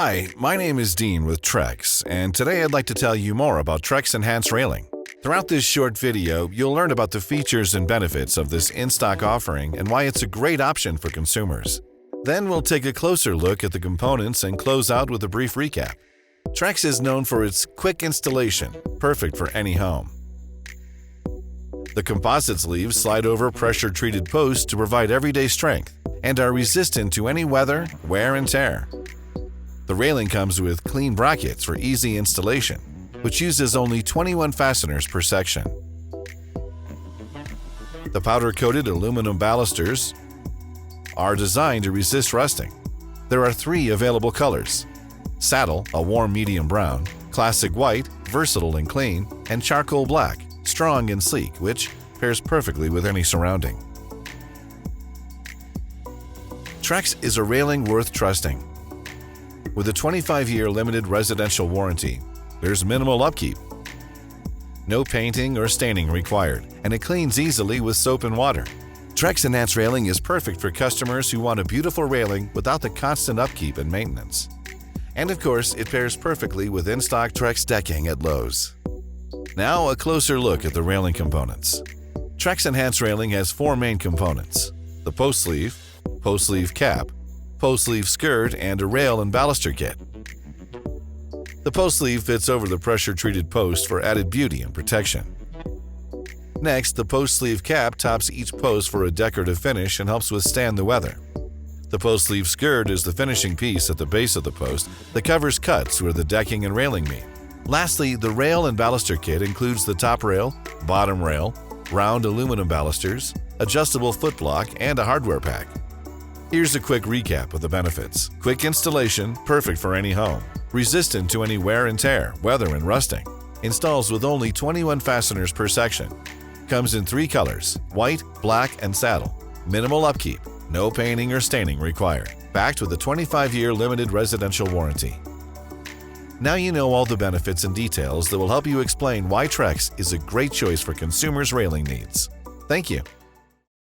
Hi, my name is Dean with Trex, and today I'd like to tell you more about Trex Enhanced Railing. Throughout this short video, you'll learn about the features and benefits of this in-stock offering and why it's a great option for consumers. Then we'll take a closer look at the components and close out with a brief recap. Trex is known for its quick installation, perfect for any home. The composite sleeves slide over pressure-treated posts to provide everyday strength and are resistant to any weather, wear, and tear. The railing comes with clean brackets for easy installation, which uses only 21 fasteners per section. The powder-coated aluminum balusters are designed to resist rusting. There are 3 available colors: Saddle, a warm medium brown; Classic White, versatile and clean; and Charcal Black, strong and sleek, which pairs perfectly with any surrounding. Trex is a railing worth trusting. With a 25-year limited residential warranty, there's minimal upkeep. No painting or staining required, and it cleans easily with soap and water. Trex Enhanced Railing is perfect for customers who want a beautiful railing without the constant upkeep and maintenance. And of course, it pairs perfectly with in-stock Trex decking at Lowe's. Now, a closer look at the railing components. Trex Enhanced Railing has 4 main components: the post sleeve cap, post sleeve skirt, and a rail and baluster kit. The post sleeve fits over the pressure-treated post for added beauty and protection. Next, the post sleeve cap tops each post for a decorative finish and helps withstand the weather. The post sleeve skirt is the finishing piece at the base of the post that covers cuts where the decking and railing meet. Lastly, the rail and baluster kit includes the top rail, bottom rail, round aluminum balusters, adjustable foot block, and a hardware pack. Here's a quick recap of the benefits. Quick installation, perfect for any home. Resistant to any wear and tear, weather, and rusting. Installs with only 21 fasteners per section. Comes in 3 colors: white, black, and saddle. Minimal upkeep. No painting or staining required. Backed with a 25-year limited residential warranty. Now you know all the benefits and details that will help you explain why Trex is a great choice for consumers' railing needs. Thank you.